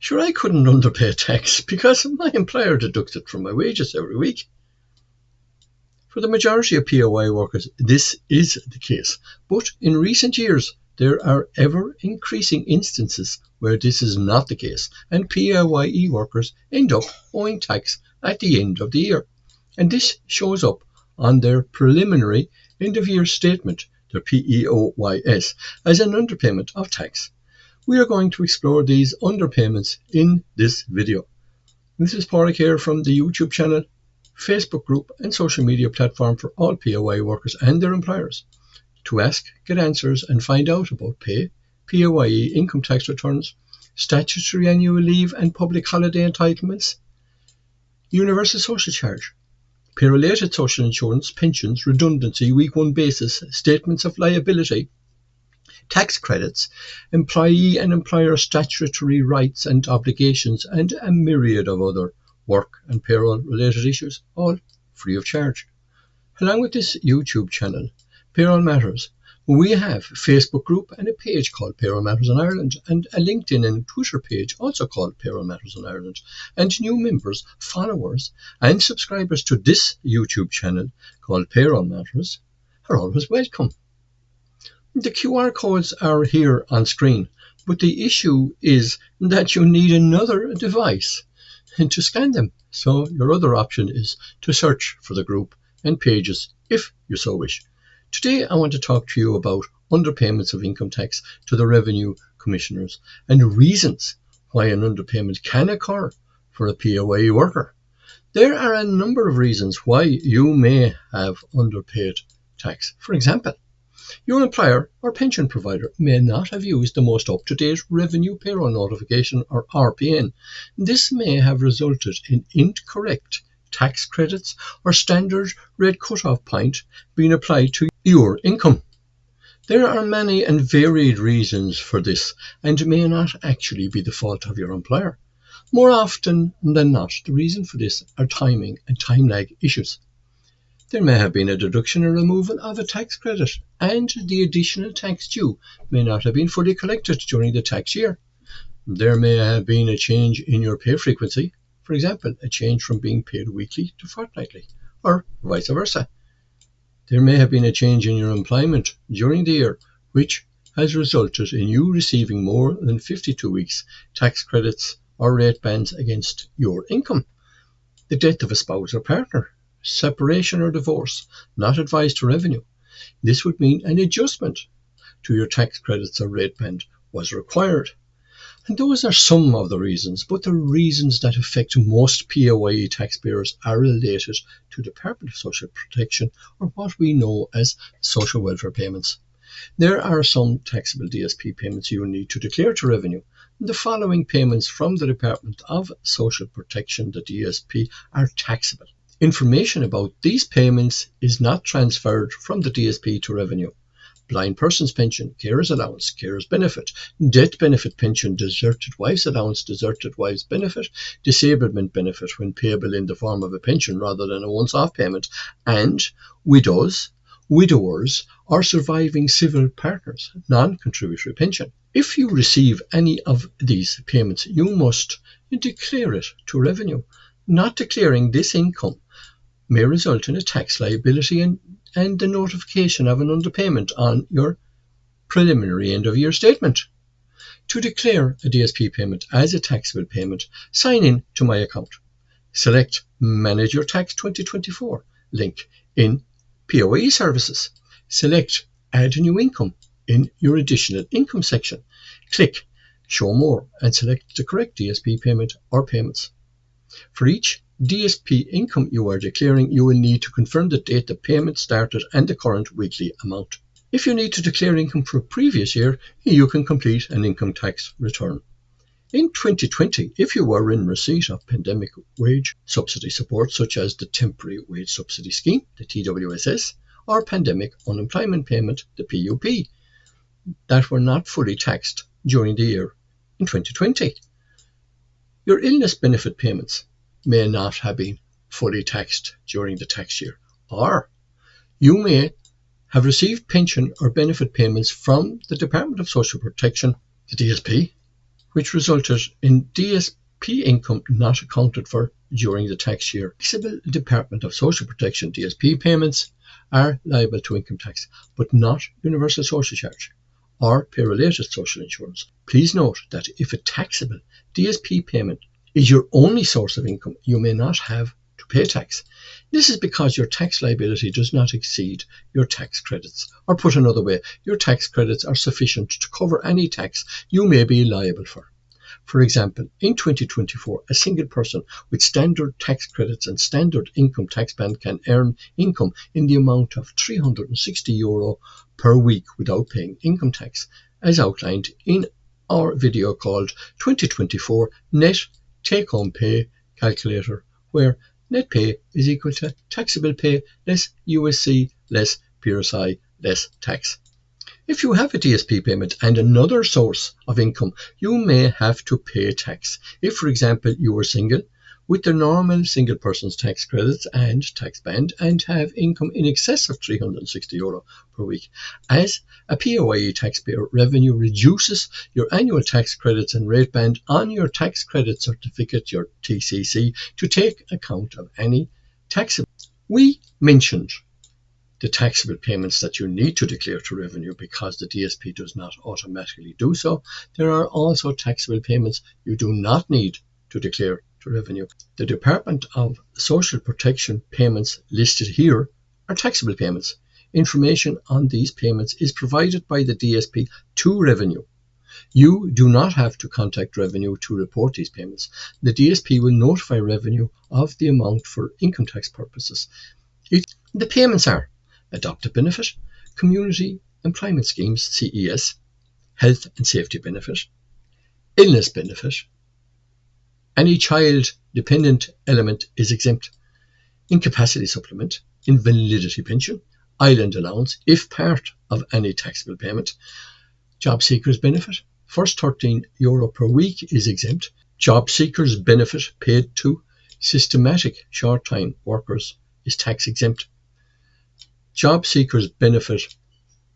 Sure, I couldn't underpay tax because my employer deducts it from my wages every week. For the majority of PAYE workers, this is the case, but in recent years, there are ever-increasing instances where this is not the case, and PAYE workers end up owing tax at the end of the year. And this shows up on their preliminary end-of-year statement, their PEOYS, as an underpayment of tax. We are going to explore these underpayments in this video. This is Pádraig here from the YouTube channel, Facebook group and social media platform for all PAYE workers and their employers. To ask, get answers and find out about pay, PAYE income tax returns, statutory annual leave and public holiday entitlements, universal social charge, pay-related social insurance, pensions, redundancy, week 1 basis, statements of liability, tax credits, employee and employer statutory rights and obligations, and a myriad of other work and payroll related issues, all free of charge. Along with this YouTube channel, Payroll Matters, we have a Facebook group and a page called Payroll Matters in Ireland, and a LinkedIn and Twitter page also called Payroll Matters in Ireland. And new members, followers and subscribers to this YouTube channel called Payroll Matters are always welcome. The QR codes are here on screen, but the issue is that you need another device and to scan them. So your other option is to search for the group and pages if you so wish. Today I want to talk to you about underpayments of income tax to the revenue commissioners and reasons why an underpayment can occur for a PAYE worker. There are a number of reasons why you may have underpaid tax. For example, your employer or pension provider may not have used the most up-to-date revenue payroll notification or RPN. This may have resulted in incorrect tax credits or standard rate cut-off point being applied to your income. There are many and varied reasons for this and may not actually be the fault of your employer. More often than not, the reason for this are timing and time lag issues. There may have been a deduction or removal of a tax credit, and the additional tax due may not have been fully collected during the tax year. There may have been a change in your pay frequency, for example, a change from being paid weekly to fortnightly, or vice versa. There may have been a change in your employment during the year, which has resulted in you receiving more than 52 weeks tax credits or rate bands against your income. The death of a spouse or partner, separation or divorce, not advised to revenue. This would mean an adjustment to your tax credits or rate band was required. And those are some of the reasons, but the reasons that affect most PAYE taxpayers are related to Department of Social Protection, or what we know as social welfare payments. There are some taxable DSP payments you will need to declare to revenue. The following payments from the Department of Social Protection, the DSP, are taxable. Information about these payments is not transferred from the DSP to revenue. Blind person's pension, carer's allowance, carer's benefit, death benefit pension, deserted wife's allowance, deserted wife's benefit, disablement benefit when payable in the form of a pension rather than a once-off payment, and widows, widowers, or surviving civil partners, non-contributory pension. If you receive any of these payments, you must declare it to revenue. Not declaring this income may result in a tax liability and the notification of an underpayment on your preliminary end-of-year statement. To declare a DSP payment as a taxable payment, sign in to My Account. Select Manage Your Tax 2024 link in PAYE Services. Select Add New Income in your Additional Income section. Click Show More and select the correct DSP payment or payments. For each DSP income you are declaring, you will need to confirm the date the payment started and the current weekly amount. If you need to declare income for a previous year, you can complete an income tax return. In 2020, if you were in receipt of pandemic wage subsidy support such as the Temporary Wage Subsidy Scheme, the TWSS, or Pandemic Unemployment Payment, the PUP, that were not fully taxed during the year in 2020, your illness benefit payments may not have been fully taxed during the tax year, or you may have received pension or benefit payments from the Department of Social Protection, the DSP, which resulted in DSP income not accounted for during the tax year. Taxable Department of Social Protection DSP payments are liable to income tax, but not universal social charge or pay-related social insurance. Please note that if a taxable DSP payment is your only source of income, you may not have to pay tax. This is because your tax liability does not exceed your tax credits, or put another way, your tax credits are sufficient to cover any tax you may be liable for. For example, in 2024, a single person with standard tax credits and standard income tax band can earn income in the amount of €360 per week without paying income tax, as outlined in our video called 2024 Net Take-Home Pay Calculator, where net pay is equal to taxable pay less USC less PRSI less tax. If you have a DSP payment and another source of income, you may have to pay tax. If, for example, you are single with the normal single person's tax credits and tax band and have income in excess of €360 per week. As a PAYE taxpayer, revenue reduces your annual tax credits and rate band on your tax credit certificate, your TCC, to take account of any taxable. We mentioned the taxable payments that you need to declare to revenue because the DSP does not automatically do so. There are also taxable payments you do not need to declare to revenue. The Department of Social Protection payments listed here are taxable payments. Information on these payments is provided by the DSP to revenue. You do not have to contact revenue to report these payments. The DSP will notify revenue of the amount for income tax purposes. The payments are Adopted Benefit, Community Employment Schemes CES, Health and Safety Benefit, Illness Benefit. Any child dependent element is exempt. Incapacity supplement, invalidity pension, island allowance if part of any taxable payment. Job seekers benefit, first €13 per week is exempt. Job seekers benefit paid to systematic short-time workers is tax exempt. Job seekers benefit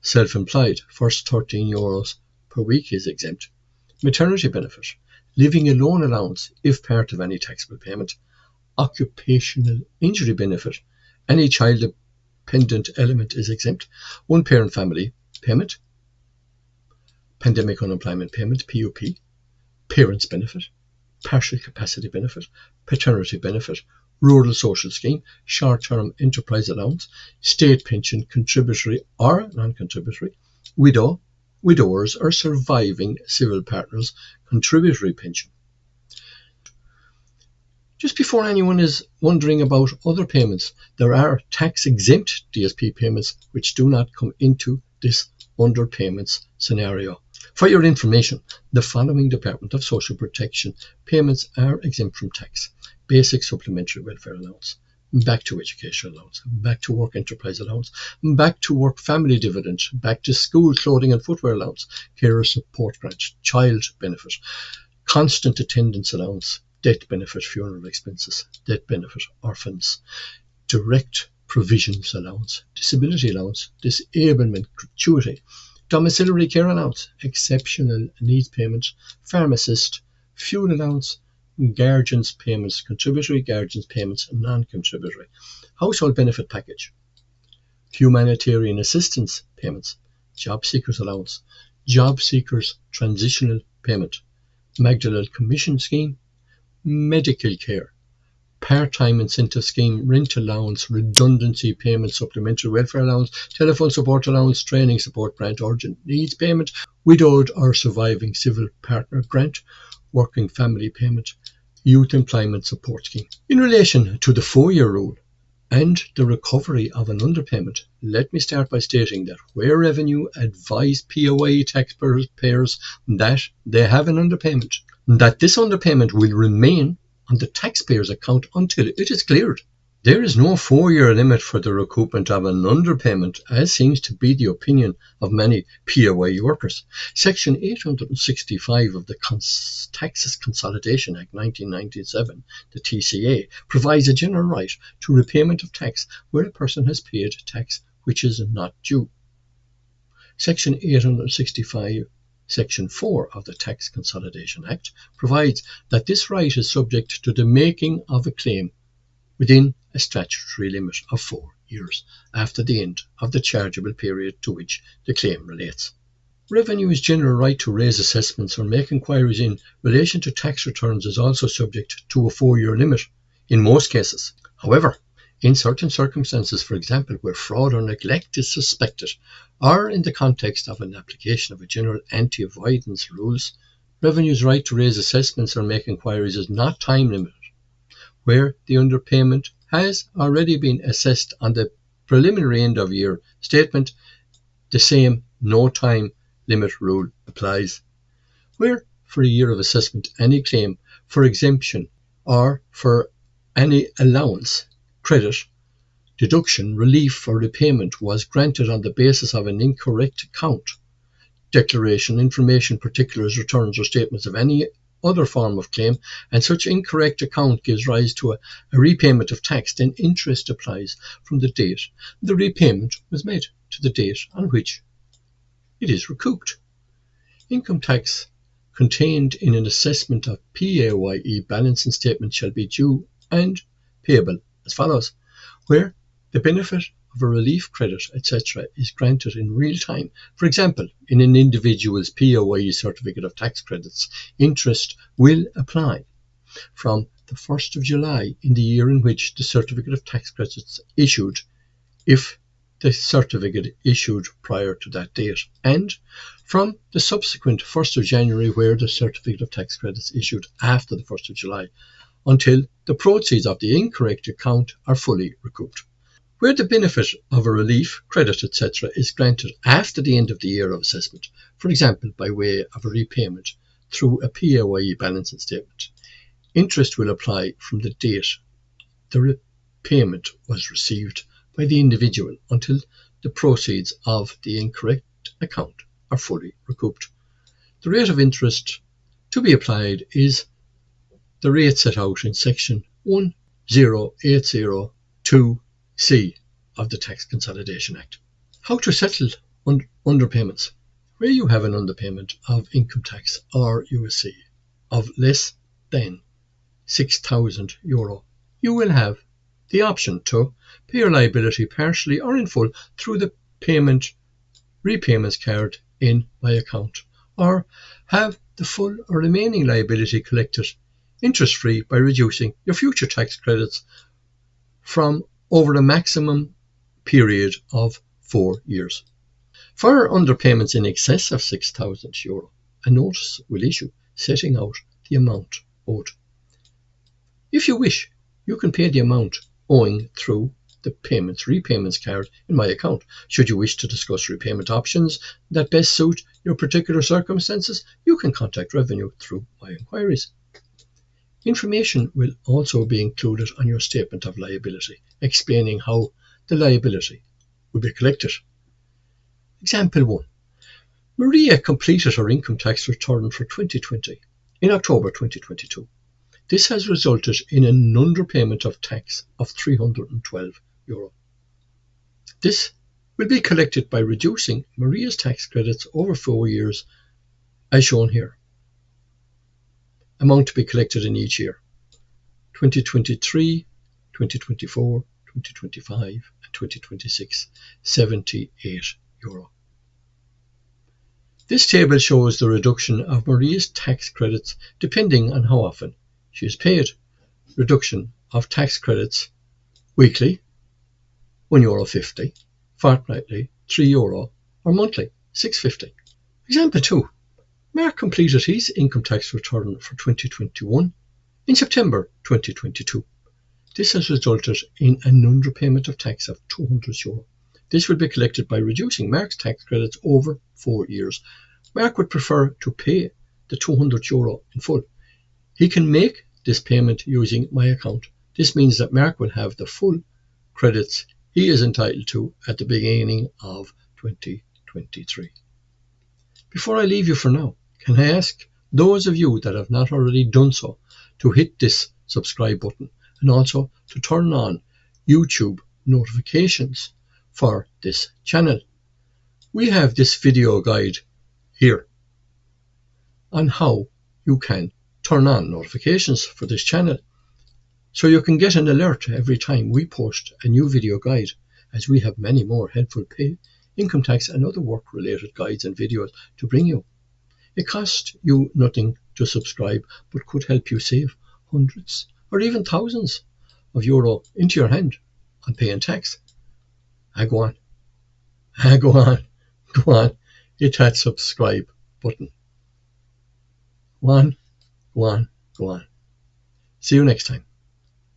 self-employed, first €13 per week is exempt. Maternity benefit, living alone allowance if part of any taxable payment. Occupational injury benefit, any child dependent element is exempt. One parent family payment, pandemic unemployment payment PUP, parents benefit, partial capacity benefit, paternity benefit, rural social scheme, short-term enterprise allowance, state pension contributory or non-contributory, widowers or surviving civil partners contributory pension. Just before anyone is wondering about other payments, there are tax-exempt DSP payments which do not come into this underpayments scenario. For your information, the following Department of Social Protection payments are exempt from tax: basic supplementary welfare allowance, back to education allowance, back to work enterprise allowance, back to work family dividend, back to school clothing and footwear allowance, carer support grant, child benefit, constant attendance allowance, death benefit, funeral expenses, death benefit, orphans, direct provisions allowance, disability allowance, disablement gratuity, domiciliary care allowance, exceptional needs payment, pharmacist, fuel allowance, guardians payments, contributory guardians payments, non-contributory, household benefit package, humanitarian assistance payments, job seekers allowance, job seekers transitional payment, Magdalene Commission scheme, medical care, part-time incentive scheme, rent allowance, redundancy payment, supplementary welfare allowance, telephone support allowance, training support grant, urgent needs payment, widowed or surviving civil partner grant, working family payment, youth employment support scheme. In relation to the 4-year rule and the recovery of an underpayment, let me start by stating that where revenue advise PAYE taxpayers that they have an underpayment, that this underpayment will remain on the taxpayer's account until it is cleared. There is no 4-year limit for the recoupment of an underpayment, as seems to be the opinion of many PAYE workers. Section 865 of the Taxes Consolidation Act 1997, the TCA, provides a general right to repayment of tax where a person has paid tax which is not due. Section 865 Section 4 of the Tax Consolidation Act provides that this right is subject to the making of a claim within a statutory limit of 4 years after the end of the chargeable period to which the claim relates. Revenue's general right to raise assessments or make inquiries in relation to tax returns is also subject to a 4-year limit in most cases. However, in certain circumstances, for example, where fraud or neglect is suspected, or in the context of an application of a general anti-avoidance rules, Revenue's right to raise assessments or make inquiries is not time limited. Where the underpayment has already been assessed on the preliminary end of year statement, the same no time limit rule applies. Where for a year of assessment any claim for exemption or for any allowance, credit, deduction, relief or repayment was granted on the basis of an incorrect account, declaration, information, particulars, returns or statements of any other form of claim, and such incorrect account gives rise to a repayment of tax, then interest applies from the date the repayment was made to the date on which it is recouped. Income tax contained in an assessment of PAYE balancing statement shall be due and payable as follows: where the benefit of a relief credit, etc., is granted in real time. For example, in an individual's POYE certificate of tax credits, interest will apply from the 1st of July in the year in which the certificate of tax credits issued, if the certificate issued prior to that date, and from the subsequent 1st of January where the certificate of tax credits issued after the 1st of July, until the proceeds of the incorrect account are fully recouped. Where the benefit of a relief, credit, etc. is granted after the end of the year of assessment, for example by way of a repayment through a PAYE balancing statement, interest will apply from the date the repayment was received by the individual until the proceeds of the incorrect account are fully recouped. The rate of interest to be applied is the rate set out in section 10802C of the Tax Consolidation Act. How to settle underpayments. Where you have an underpayment of income tax or USC of less than €6,000, you will have the option to pay your liability partially or in full through the repayments card in my account, or have the full or remaining liability collected interest-free by reducing your future tax credits from over a maximum period of 4 years. For underpayments in excess of €6,000, a notice will issue setting out the amount owed. If you wish, you can pay the amount owing through the repayments card in my account. Should you wish to discuss repayment options that best suit your particular circumstances, you can contact Revenue through my inquiries. Information will also be included on your statement of liability, explaining how the liability will be collected. Example 1. Maria completed her income tax return for 2020 in October 2022. This has resulted in an underpayment of tax of €312. This will be collected by reducing Maria's tax credits over 4 years as shown here. Amount to be collected in each year: 2023, 2024, 2025 and 2026, €78. This table shows the reduction of Maria's tax credits depending on how often she is paid. Reduction of tax credits: weekly €1.50, fortnightly €3, or monthly €6.50. Example 2. Mark completed his income tax return for 2021 in September 2022. This has resulted in an underpayment of tax of €200. This will be collected by reducing Mark's tax credits over 4 years. Mark would prefer to pay the €200 in full. He can make this payment using my account. This means that Mark will have the full credits he is entitled to at the beginning of 2023. Before I leave you for now, can I ask those of you that have not already done so to hit this subscribe button and also to turn on YouTube notifications for this channel. We have this video guide here on how you can turn on notifications for this channel so you can get an alert every time we post a new video guide, as we have many more helpful pay, income tax and other work related guides and videos to bring you. It costs you nothing to subscribe, but could help you save hundreds or even thousands of euro into your hand on paying tax. Go on, go on, go on, hit that subscribe button. Go on, go on, go on. See you next time.